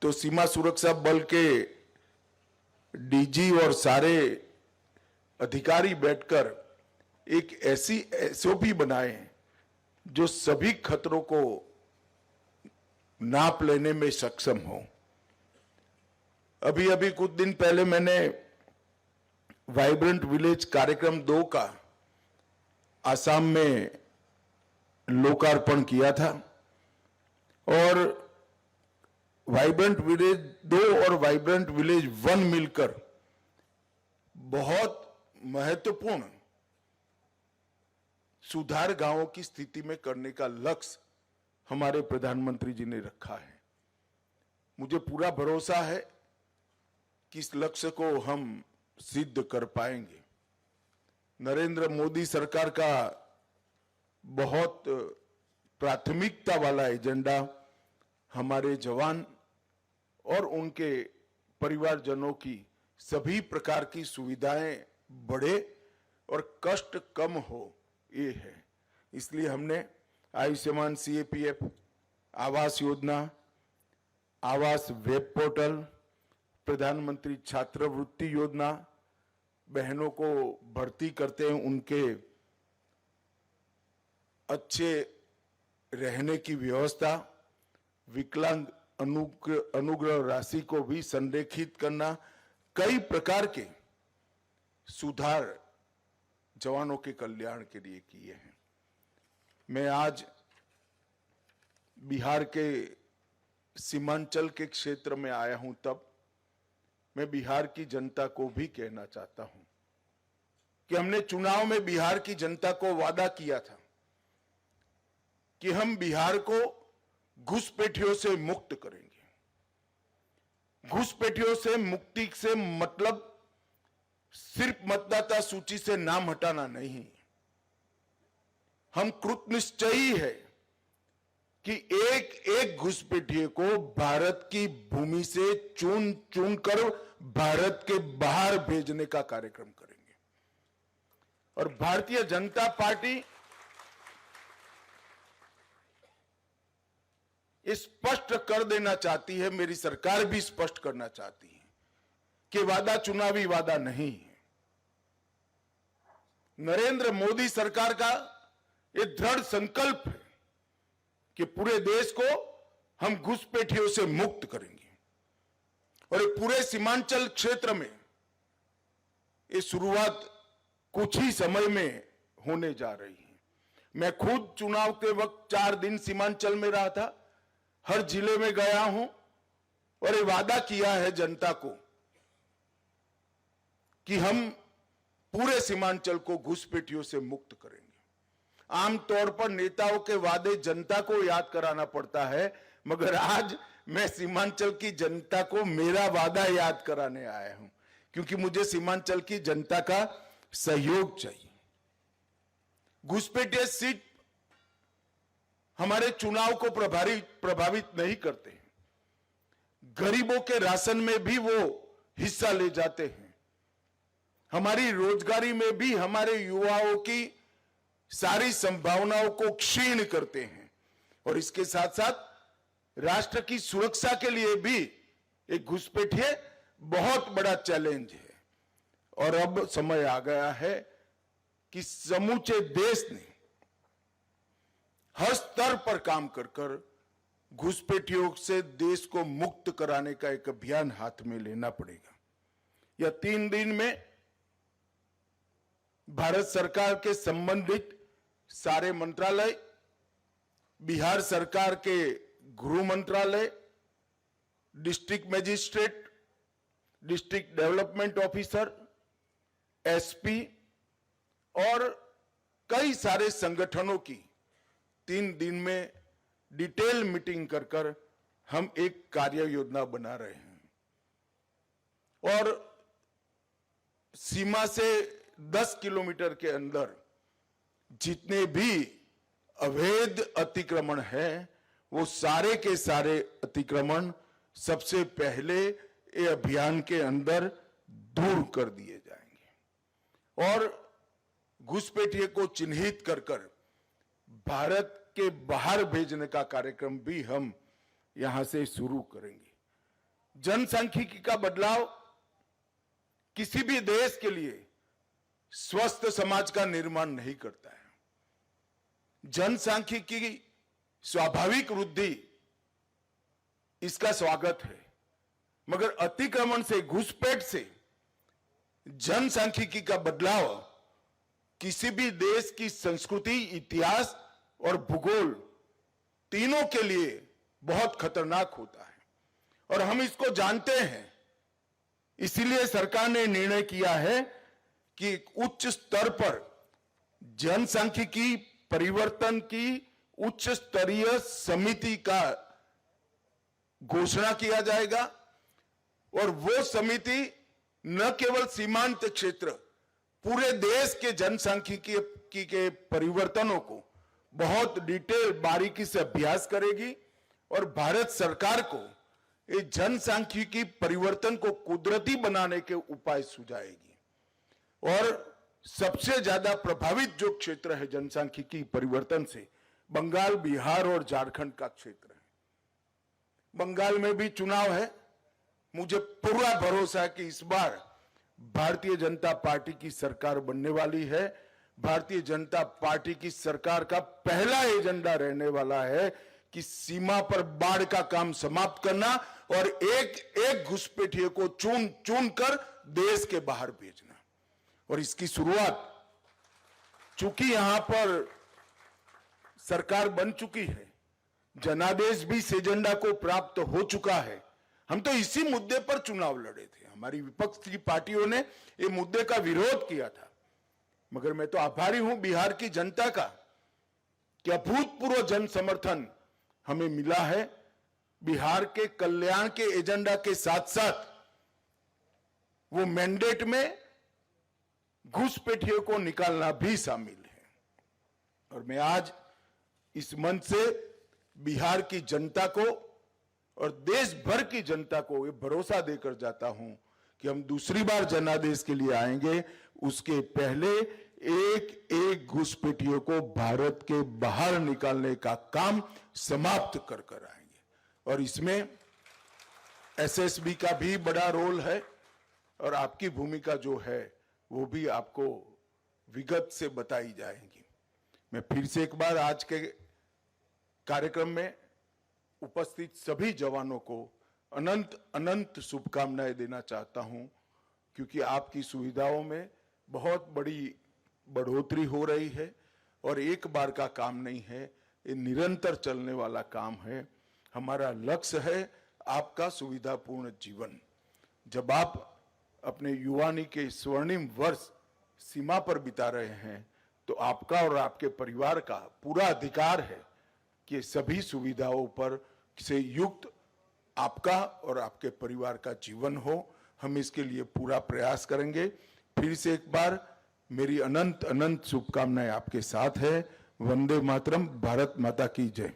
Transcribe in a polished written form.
तो सीमा सुरक्षा बल के डीजी और सारे अधिकारी बैठकर एक ऐसी एसओपी बनाए जो सभी खतरों को नाप लेने में सक्षम हो। अभी अभी कुछ दिन पहले मैंने वाइब्रेंट विलेज कार्यक्रम 2 का आसाम में लोकार्पण किया था और वाइब्रेंट विलेज 2 और वाइब्रेंट विलेज 1 मिलकर बहुत महत्वपूर्ण सुधार गांवों की स्थिति में करने का लक्ष्य हमारे प्रधानमंत्री जी ने रखा है। मुझे पूरा भरोसा है कि इस लक्ष्य को हम सिद्ध कर पाएंगे। नरेंद्र मोदी सरकार का बहुत प्राथमिकता वाला एजेंडा हमारे जवान और उनके परिवारजनों की सभी प्रकार की सुविधाएं बढ़े और कष्ट कम हो, ये है। इसलिए हमने आयुष्मान सीएपीएफ, आवास योजना, आवास वेब पोर्टल, प्रधानमंत्री छात्रवृत्ति योजना, बहनों को भर्ती करते हैं उनके अच्छे रहने की व्यवस्था, विकलांग अनुग्रह राशि को भी संरेखित करना, कई प्रकार के सुधार जवानों के कल्याण के लिए किए हैं। मैं आज बिहार के सीमांचल के क्षेत्र में आया हूं, तब मैं बिहार की जनता को भी कहना चाहता हूं कि हमने चुनाव में बिहार की जनता को वादा किया था कि हम बिहार को घुसपैठियों से मुक्त करेंगे। घुसपैठियों से मुक्ति से मतलब सिर्फ मतदाता सूची से नाम हटाना नहीं, हम कृतनिश्चयी है कि एक एक घुसपैठिए को भारत की भूमि से चुन चुन कर भारत के बाहर भेजने का कार्यक्रम करेंगे। और भारतीय जनता पार्टी स्पष्ट कर देना चाहती है, मेरी सरकार भी स्पष्ट करना चाहती है कि वादा चुनावी वादा नहीं है। नरेंद्र मोदी सरकार का ये दृढ़ संकल्प है कि पूरे देश को हम घुसपैठियों से मुक्त करेंगे और ये पूरे सीमांचल क्षेत्र में ये शुरुआत कुछ ही समय में होने जा रही है। मैं खुद चुनाव के वक्त 4 दिन सीमांचल में रहा था, हर जिले में गया हूं और ये वादा किया है जनता को कि हम पूरे सीमांचल को घुसपैठियों से मुक्त करेंगे। आमतौर पर नेताओं के वादे जनता को याद कराना पड़ता है, मगर आज मैं सीमांचल की जनता को मेरा वादा याद कराने आया हूं, क्योंकि मुझे सीमांचल की जनता का सहयोग चाहिए। घुसपैठिए सीट हमारे चुनाव को प्रभावित नहीं करते हैं। गरीबों के राशन में भी वो हिस्सा ले जाते हैं। हमारी रोजगारी में भी हमारे युवाओं की सारी संभावनाओं को क्षीण करते हैं और इसके साथ साथ राष्ट्र की सुरक्षा के लिए भी एक घुसपैठिए बहुत बड़ा चैलेंज है। और अब समय आ गया है कि समूचे देश ने हर स्तर पर काम कर घुसपैठियों से देश को मुक्त कराने का एक अभियान हाथ में लेना पड़ेगा। यह 3 दिन में भारत सरकार के संबंधित सारे मंत्रालय, बिहार सरकार के गृह मंत्रालय, district magistrate, district development officer, SP और कई सारे संगठनों की 3 दिन में डिटेल मीटिंग कर हम एक कार्य योजना बना रहे हैं और सीमा से 10 किलोमीटर के अंदर जितने भी अवैध अतिक्रमण हैं, वो सारे के सारे अतिक्रमण सबसे पहले ये अभियान के अंदर दूर कर दिए जाएंगे और घुसपैठिए को चिन्हित कर भारत के बाहर भेजने का कार्यक्रम भी हम यहां से शुरू करेंगे। जनसांख्यिकी का बदलाव किसी भी देश के लिए स्वस्थ समाज का निर्माण नहीं करता है। जनसांख्यिकी की स्वाभाविक वृद्धि इसका स्वागत है, मगर अतिक्रमण से, घुसपैठ से जनसांख्यिकी का बदलाव किसी भी देश की संस्कृति, इतिहास और भूगोल तीनों के लिए बहुत खतरनाक होता है और हम इसको जानते हैं। इसीलिए सरकार ने निर्णय किया है कि उच्च स्तर पर जनसांख्यिकी परिवर्तन की उच्च स्तरीय समिति का घोषणा किया जाएगा और वो समिति न केवल सीमांत क्षेत्र, पूरे देश के जनसांख्यिकी के परिवर्तनों को बहुत डिटेल, बारीकी से अभ्यास करेगी और भारत सरकार को इस जनसांख्यिकी परिवर्तन को कुदरती बनाने के उपाय सुझाएगी। और सबसे ज्यादा प्रभावित जो क्षेत्र है जनसांख्यिकी परिवर्तन से, बंगाल, बिहार और झारखंड का क्षेत्र है। बंगाल में भी चुनाव है। मुझे पूरा भरोसा है कि इस बार भारतीय जनता पार्टी की सरकार बनने वाली है। भारतीय जनता पार्टी की सरकार का पहला एजेंडा रहने वाला है कि सीमा पर बाढ़ का काम समाप्त करना और एक एक घुसपैठिए को चुन चुन कर देश के बाहर भेजना। और इसकी शुरुआत, चूंकि यहां पर सरकार बन चुकी है, जनादेश भी इस एजेंडा को प्राप्त हो चुका है। हम तो इसी मुद्दे पर चुनाव लड़े थे। हमारी विपक्ष की पार्टियों ने ये मुद्दे का विरोध किया था, मगर मैं तो आभारी हूं बिहार की जनता का कि अभूतपूर्व जन समर्थन हमें मिला है। बिहार के कल्याण के एजेंडा के साथ साथ वो मैंडेट में घुसपैठियों को निकालना भी शामिल है। और मैं आज इस मंच से बिहार की जनता को और देश भर की जनता को ये भरोसा देकर जाता हूं कि हम दूसरी बार जनादेश के लिए आएंगे, उसके पहले एक एक घुसपैठियों को भारत के बाहर निकालने का काम समाप्त कर कर आएंगे। और इसमें एसएसबी का भी बड़ा रोल है और आपकी भूमिका जो है वो भी आपको विगत से बताई जाएगी। मैं फिर से एक बार आज के कार्यक्रम में उपस्थित सभी जवानों को अनंत अनंत शुभकामनाएं देना चाहता हूं, क्योंकि आपकी सुविधाओं में बहुत बड़ी बढ़ोतरी हो रही है और एक बार का काम नहीं है, ये निरंतर चलने वाला काम है। हमारा लक्ष्य है आपका सुविधापूर्ण जीवन। जब आप अपने युवानी के स्वर्णिम वर्ष सीमा पर बिता रहे हैं तो आपका और आपके परिवार का पूरा अधिकार है कि सभी सुविधाओं पर से युक्त आपका और आपके परिवार का जीवन हो। हम इसके लिए पूरा प्रयास करेंगे। फिर से एक बार मेरी अनंत अनंत शुभकामनाएं आपके साथ है। वंदे मातरम। भारत माता की जय।